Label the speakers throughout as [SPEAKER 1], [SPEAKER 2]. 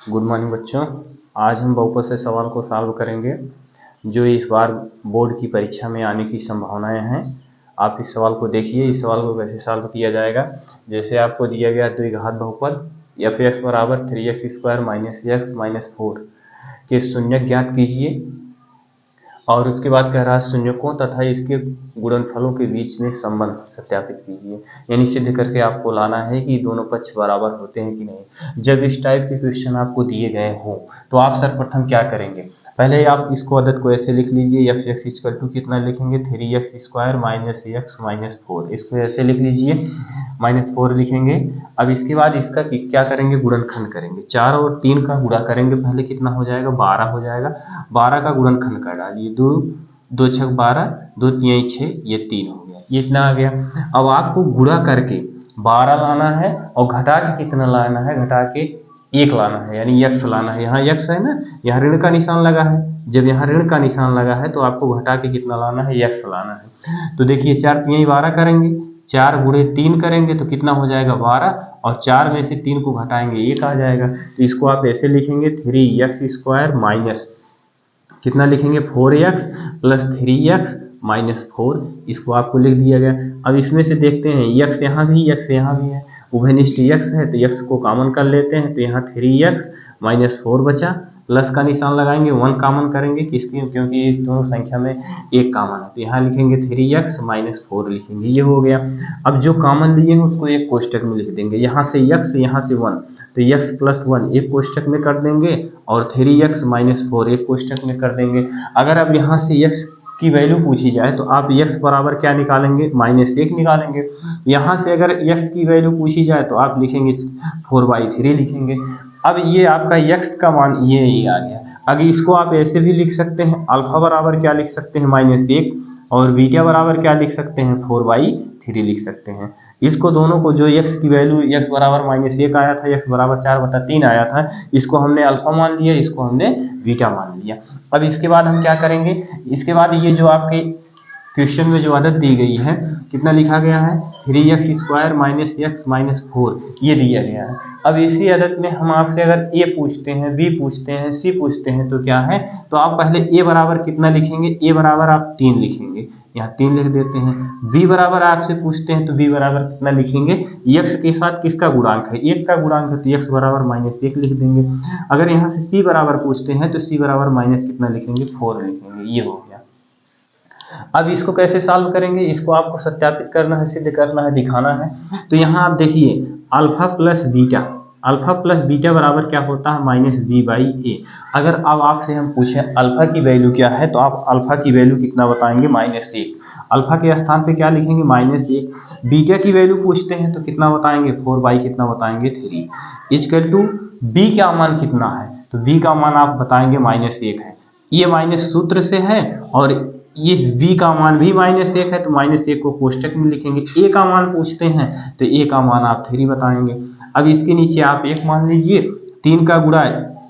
[SPEAKER 1] Good morning बच्चों। आज हम बहुपद से सवाल को सॉल्व करेंगे जो इस बार बोर्ड की परीक्षा में आने की संभावनाएं हैं। आप इस सवाल को देखिए। इस सवाल को कैसे सॉल्व किया जाएगा। जैसे आपको दिया गया द्विघात बहुपद एफ एक्स बराबर 3x² माइनस एक्स माइनस 4 के शून्यक ज्ञात कीजिए और उसके बाद कह रहा है शून्यकों तथा इसके गुणनफलों के बीच में संबंध सत्यापित कीजिए। यानी सिद्ध करके आपको लाना है कि दोनों पक्ष बराबर होते हैं कि नहीं। जब इस टाइप के क्वेश्चन आपको दिए गए हों तो आप सर्वप्रथम क्या करेंगे, पहले आप इसको आदत को ऐसे लिख लीजिए। एफ एक्स इक्वल टू कितना लिखेंगे, 3x² माइनस एक्स माइनस 4। इसको ऐसे लिख लीजिए, -4 लिखेंगे। अब इसके बाद इसका क्या करेंगे, गुणनखंड करेंगे। 4 और 3 का गुणा करेंगे, पहले कितना हो जाएगा, 12 हो जाएगा। 12 का गुणनखंड कर डालिए, 2 2 6 12, 2 3 6, ये 3 हो गया, ये इतना आ गया। अब आपको गुणा करके 12 लाना है और घटा के कितना लाना है, घटा के 1 लाना है, यानी x लाना है। यहाँ x है ना, यहाँ ऋण का निशान लगा है। जब यहाँ ऋण का निशान लगा है तो आपको घटा के कितना लाना है, x लाना है। तो देखिए 4 3 12 करेंगे, 4 गुणे 3 करेंगे तो कितना हो जाएगा, 12, और 4 में से 3 को घटाएंगे 1 आ जाएगा। तो इसको आप ऐसे लिखेंगे, 3x² माइनस कितना लिखेंगे, 4x प्लस 3x माइनस 4। इसको आपको लिख दिया गया। अब इसमें से देखते हैं x यहाँ भी है, उभयनिष्ठ x है तो x को कॉमन कर लेते हैं। तो यहाँ 3x माइनस 4 बचा, प्लस का निशान लगाएंगे, 1 कॉमन करेंगे किसकी, क्योंकि इस दोनों संख्या में एक कॉमन है। तो यहाँ लिखेंगे 3x माइनस 4 लिखेंगे, ये हो गया। अब जो कॉमन लिए हैं उसको एक कोष्टक में लिख देंगे। यहाँ से x, यहाँ से 1, तो x प्लस 1 एक कोष्टक में कर देंगे और 3x माइनस 4 एक कोष्टक में कर देंगे। अगर अब यहाँ से x की वैल्यू पूछी जाए तो आप x बराबर क्या निकालेंगे, -1 निकालेंगे। यहाँ से अगर x की वैल्यू पूछी जाए तो आप लिखेंगे 4/3 लिखेंगे। अब ये आपका x का मान ये आ गया। अगर इसको आप ऐसे भी लिख सकते हैं, अल्फा बराबर क्या लिख सकते हैं, -1, और बीटा बराबर क्या लिख सकते हैं, 4/3 लिख सकते हैं। इसको दोनों को जो x की वैल्यू x बराबर -1 आया था, x बराबर 4/3 आया था, इसको हमने अल्फा मान लिया, इसको हमने बीटा मान लिया। अब इसके बाद हम क्या करेंगे, इसके बाद ये जो आपके क्वेश्चन में जो आदत दी गई है, कितना लिखा गया है, 3x² माइनस एक्स माइनस 4, ये दिया गया है। अब इसी आदत में हम आपसे अगर a पूछते हैं, b पूछते हैं, c पूछते हैं तो क्या है, तो आप पहले a बराबर कितना लिखेंगे, a बराबर आप 3 लिखेंगे, यहाँ 3 लिख देते हैं। b बराबर आपसे पूछते हैं तो b बराबर कितना लिखेंगे, x के साथ किसका गुणांक है, 1 का गुणांक है, तो x बराबर -1 लिख देंगे। अगर यहाँ से c बराबर पूछते हैं तो c बराबर माइनस कितना लिखेंगे, 4 लिखेंगे, ये हो गया। अब इसको कैसे सॉल्व करेंगे, इसको आपको सत्यापित करना है, सिद्ध करना है, दिखाना है। तो यहाँ आप देखिए, अल्फा प्लस बीटा बराबर क्या होता है, -b/a। अगर अब आपसे हम पूछें अल्फा की वैल्यू क्या है, तो आप अल्फा की वैल्यू कितना बताएंगे, -1। अल्फा के स्थान पे क्या लिखेंगे, -1। बीटा की वैल्यू पूछते हैं तो कितना बताएंगे, 4 कितना बताएंगे, 3 इक्वल टू b का मान कितना है, तो b का मान आप बताएंगे -1 है। ये माइनस सूत्र से है और इस b का मान भी -1 है, तो -1 को कोष्टक में लिखेंगे। a का मान पूछते हैं तो a का मान आप 3 बताएंगे। अब इसके नीचे आप 1 मान लीजिए, 3 का गुणा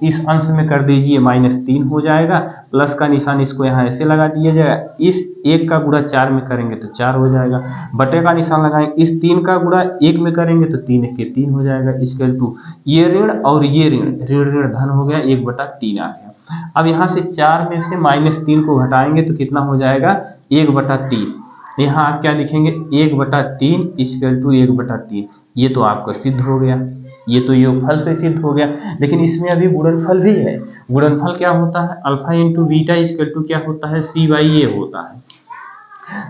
[SPEAKER 1] इस अंश में कर दीजिए, -3 हो जाएगा, प्लस का निशान इसको यहाँ ऐसे लगा दिया जाएगा। इस 1 का गुणा 4 में करेंगे तो 4 हो जाएगा, बटे का निशान लगाएंगे। इस 3 का गुणा 1 में करेंगे तो 3 के 3 हो जाएगा, इक्वल टू ये ऋण और ये ऋण धन हो गया, 1/3 आ गया। अब यहाँ से 4 में से -3 को घटाएंगे तो कितना हो जाएगा, 1/3। यहाँ आप क्या लिखेंगे, 1/3 इक्वल टू 1/3। ये तो आपका सिद्ध हो गया, ये तो योगफल से सिद्ध हो गया। लेकिन इसमें अभी गुणनफल भी है। गुणनफल क्या होता है, alpha into beta equal to क्या होता है, c/a होता है।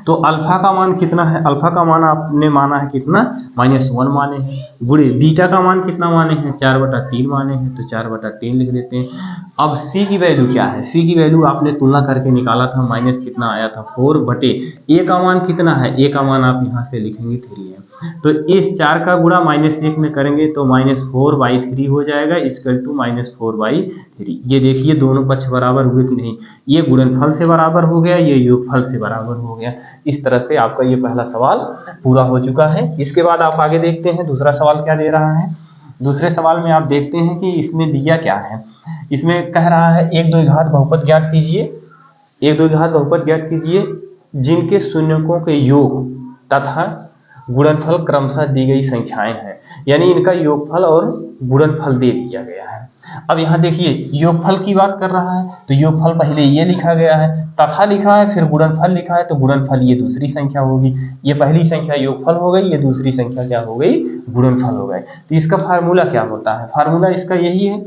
[SPEAKER 1] तो अल्फा का मान कितना है, अल्फा का मान आपने माना है कितना, -1 माने हैं, गुणे बीटा का मान कितना माने हैं, 4/3 माने हैं, तो 4/3 लिख देते हैं। अब c की वैल्यू क्या है, c की वैल्यू आपने तुलना करके निकाला था, माइनस कितना आया था, 4/a का मान कितना है, a का मान आप यहाँ से लिखेंगे 3 है। तो इस 4 का गुणा -1 में करेंगे तो -4/3 हो जाएगा, इक्वल टू -4/3। ये देखिए दोनों पक्ष बराबर हुए कि नहीं, ये गुणनफल से बराबर हो गया, ये योगफल से बराबर हो गया। इस तरह से आपका ये पहला सवाल पूरा हो चुका है। इसके बाद आप आगे देखते हैं दूसरा सवाल क्या दे रहा है। दूसरे सवाल में आप देखते हैं कि इसमें दिया क्या है। इसमें कह रहा है एक द्विघात बहुपद ज्ञात कीजिए, एक द्विघात बहुपद ज्ञात कीजिए जिनके शून्यकों के योग तथा गुणनफल क्रमशः दी गई संख्याएं हैं। यानी इनका योगफल और गुणनफल दे दिया गया है। अब यहाँ देखिए योगफल की बात कर रहा है, तो योगफल पहले ये लिखा गया है, तथा लिखा है, फिर गुणनफल लिखा है, तो गुणनफल ये दूसरी संख्या होगी, ये पहली संख्या योगफल हो गई, ये दूसरी संख्या क्या हो गई, गुणनफल हो गए। तो इसका फार्मूला क्या होता है, फार्मूला इसका यही है,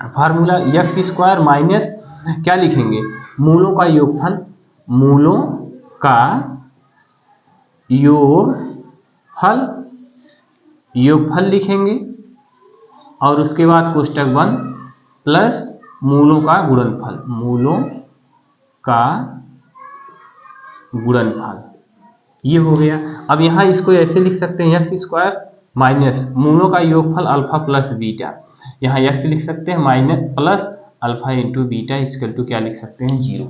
[SPEAKER 1] फार्मूला एक्स स्क्वायर माइनस क्या लिखेंगे, मूलों का योगफल, मूलों का योगफल लिखेंगे, और उसके बाद कोष्टक बंद प्लस मूलों का गुणनफल, मूलों का गुणनफल, ये हो गया। अब यहाँ इसको ऐसे लिख सकते हैं, एक्स स्क्वायर माइनस मूलों का योगफल अल्फा प्लस बीटा, यहाँ एक्स लिख सकते हैं minus plus alpha into beta equal to क्या लिख सकते हैं, 0।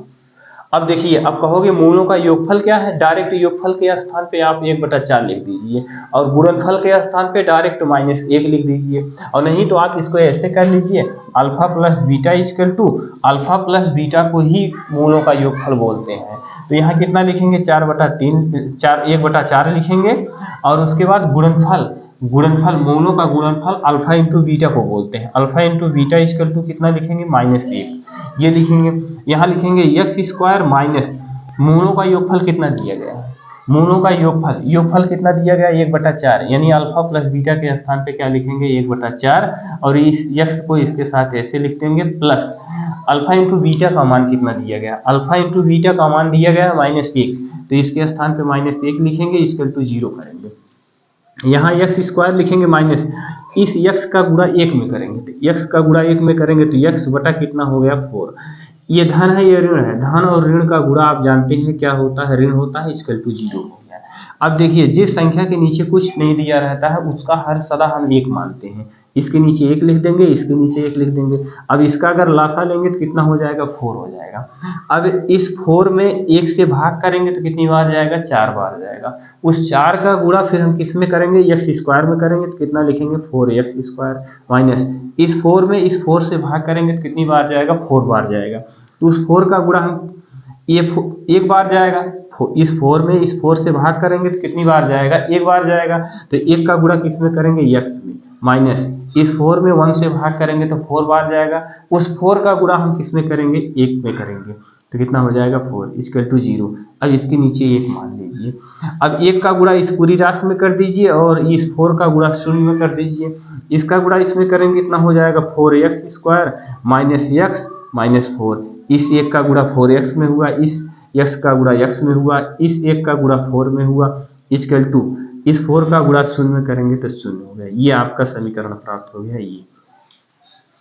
[SPEAKER 1] अब देखिए, अब कहोगे मूलों का योगफल क्या है, डायरेक्ट योगफल के स्थान पे आप 1/4 लिख दीजिए, और गुणनफल के स्थान पे डायरेक्ट -1 लिख दीजिए, और नहीं तो आप इसको ऐसे कर लीजिए, alpha plus beta equal to alpha plus beta को ही मूलों का योगफल बोलते हैं। तो यहाँ कितना लिखेंगे, 1/4 लिखेंगे, और उसके बाद गुणनफल मूलों का गुणनफल अल्फा इंटू बीटा को बोलते हैं, alpha into beta equal to कितना लिखेंगे, -1, ये लिखेंगे। यहाँ लिखेंगे एक्स स्क्वायर माइनस मूलों का योगफल कितना दिया गया है, मूलों का योगफल कितना दिया गया, 1/4, यानी अल्फा प्लस बीटा के स्थान पे क्या लिखेंगे, 1/4, और इस एक्स को इसके साथ ऐसे लिख देंगे, प्लस अल्फा इंटू बीटा का मान कितना दिया गया, अल्फा इंटू बीटा का मान दिया गया -1, तो इसके स्थान पे -1 लिखेंगे, इक्वल टू 0 करेंगे। यहाँ एक्स स्क्वायर लिखेंगे माइनस, इस x का गुणा 1 में करेंगे, तो x का गुणा 1 में करेंगे तो x बटा कितना हो गया, 4। ये धन है, ये ऋण है, धन और ऋण का गुणा आप जानते हैं क्या होता है, ऋण होता है, इक्वल टू 0 हो गया। अब देखिए, जिस संख्या के नीचे कुछ नहीं दिया रहता है उसका हर सदा हम 1 मानते हैं, इसके नीचे 1 लिख देंगे, इसके नीचे 1 लिख देंगे। अब इसका अगर लासा लेंगे तो कितना हो जाएगा, 4 हो जाएगा। अब इस 4 में 1 से भाग करेंगे तो कितनी बार जाएगा, 4 बार जाएगा। उस 4 का गुणा फिर हम किस में करेंगे, एक्स स्क्वायर में करेंगे, तो कितना लिखेंगे, 4x स्क्वायर माइनस इस 4 में इस 4 से भाग करेंगे तो कितनी बार जाएगा, 4 बार जाएगा। तो उस 4 का गुणा हम ये 1 बार जाएगा, इस 4 में इस 4 से भाग करेंगे तो कितनी बार जाएगा, 1 बार जाएगा। तो 1 का गुणा किस में करेंगे, x में, माइनस इस 4 में 1 से भाग करेंगे तो 4 बार जाएगा। उस 4 का गुणा हम किस में करेंगे, 1 में करेंगे, तो कितना हो जाएगा, 4 इक्वल टू 0। अब इसके नीचे 1 मान लीजिए। अब 1 का गुणा इस पूरी राशि में कर दीजिए, और इस 4 का गुणा 0 में कर दीजिए। इसका गुणा इसमें करेंगे, कितना हो जाएगा, 4x square minus x minus 4। इस 1 का गुणा 4x में हुआ, इस x का गुणा x में हुआ, इस 1 का गुणा 4 में हुआ, इक्वल टू इस 4 का गुणा 0 में करेंगे तो 0 हो गया। ये आपका समीकरण प्राप्त हो गया। ये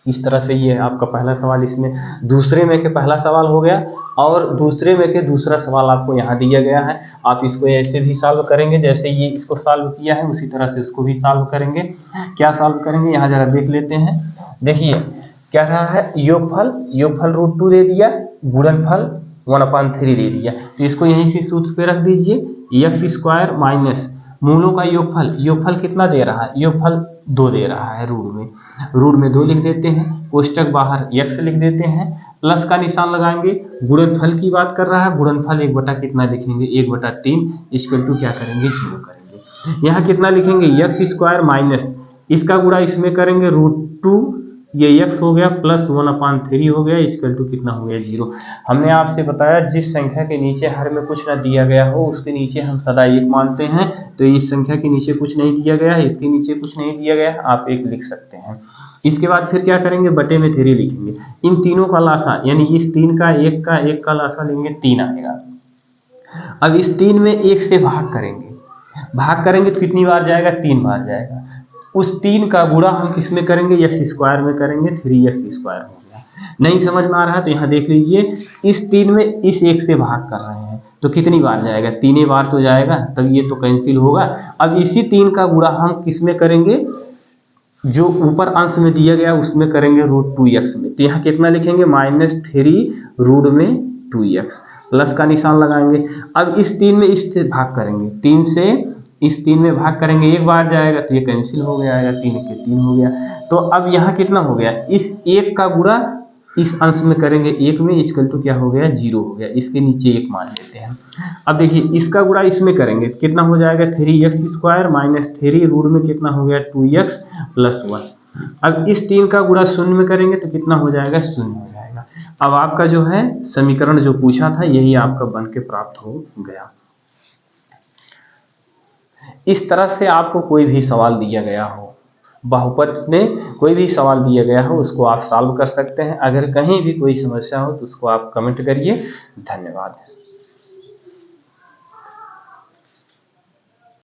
[SPEAKER 1] इस तरह से ये आपका पहला सवाल, इसमें दूसरे में के पहला सवाल हो गया, और दूसरे में के दूसरा सवाल आपको यहाँ दिया गया है। आप इसको ऐसे भी सॉल्व करेंगे, जैसे ये इसको सॉल्व किया है उसी तरह से उसको भी सॉल्व करेंगे। क्या सॉल्व करेंगे, यहाँ जरा देख लेते हैं। देखिए क्या रहा है, योगफल √2 दे दिया, गुणनफल 1/3 दे दिया, तो इसको यहीं से सूत्र पे रख दीजिए। एक्स स्क्वायर माइनस मूलों का योगफल कितना दे रहा है, योगफल 2 दे रहा है, रूट में 2 लिख देते हैं, कोष्टक बाहर x लिख देते हैं, प्लस का निशान लगाएंगे। गुणनफल की बात कर रहा है, गुणनफल 1 बटा कितना लिखेंगे, 1/3 इक्वल टू क्या करेंगे, 0 करेंगे। यहाँ कितना लिखेंगे, एक्स स्क्वायर माइनस इसका गुणा इसमें करेंगे √2, ये x हो गया, प्लस 1/3 हो गया, इक्वल टू कितना हो गया, 0। हमने आपसे बताया जिस संख्या के नीचे हर में कुछ ना दिया गया हो उसके नीचे हम सदा 1 मानते हैं। तो इस संख्या के नीचे कुछ नहीं दिया गया है, इसके नीचे कुछ नहीं दिया गया है, आप 1 लिख सकते हैं। इसके बाद फिर क्या करेंगे, बटे में 3 लिखेंगे। इन तीनों का लासा, यानी इस 3 का 1 का लासा लेंगे, 3 आएगा। अब इस 3 में 1 से भाग करेंगे तो कितनी बार जाएगा, 3 बार जाएगा। उस 3 का गुणा हम किस में करेंगे, एक्स स्क्वायर में करेंगे, 3x स्क्वायर हो गया। नहीं समझ में आ रहा तो यहाँ देख लीजिए, इस 3 में इस 1 से भाग कर रहे हैं तो कितनी बार जाएगा, 3 बार तो जाएगा, तब ये तो कैंसिल होगा। अब इसी 3 का गुणा हम किस में करेंगे, जो ऊपर अंश में दिया गया उसमें करेंगे √2x में, तो यहाँ कितना लिखेंगे, -3 प्लस का निशान लगाएंगे। अब इस 3 में इससे भाग करेंगे, 3 से इस 3 में भाग करेंगे, 1 बार जाएगा तो ये कैंसिल हो गया, 3 के 3 हो गया। तो अब यहाँ कितना हो गया, इस 1 का गुणा इस अंश में करेंगे 1 में, इक्वल टू क्या हो गया, 0 हो गया। इसके नीचे 1 मान लेते हैं। अब देखिए इसका गुणा इसमें करेंगे, कितना हो जाएगा, 3x स्क्वायर माइनस 3 रूट में कितना हो गया, 2x प्लस 1। अब इस 3 का गुणा शून्य में करेंगे तो कितना हो जाएगा, शून्य हो जाएगा। अब आपका जो है समीकरण जो पूछा था यही आपका बन के प्राप्त हो गया। इस तरह से आपको कोई भी सवाल दिया गया हो, बहुपद में कोई भी सवाल दिया गया हो उसको आप सॉल्व कर सकते हैं। अगर कहीं भी कोई समस्या हो तो उसको आप कमेंट करिए। धन्यवाद।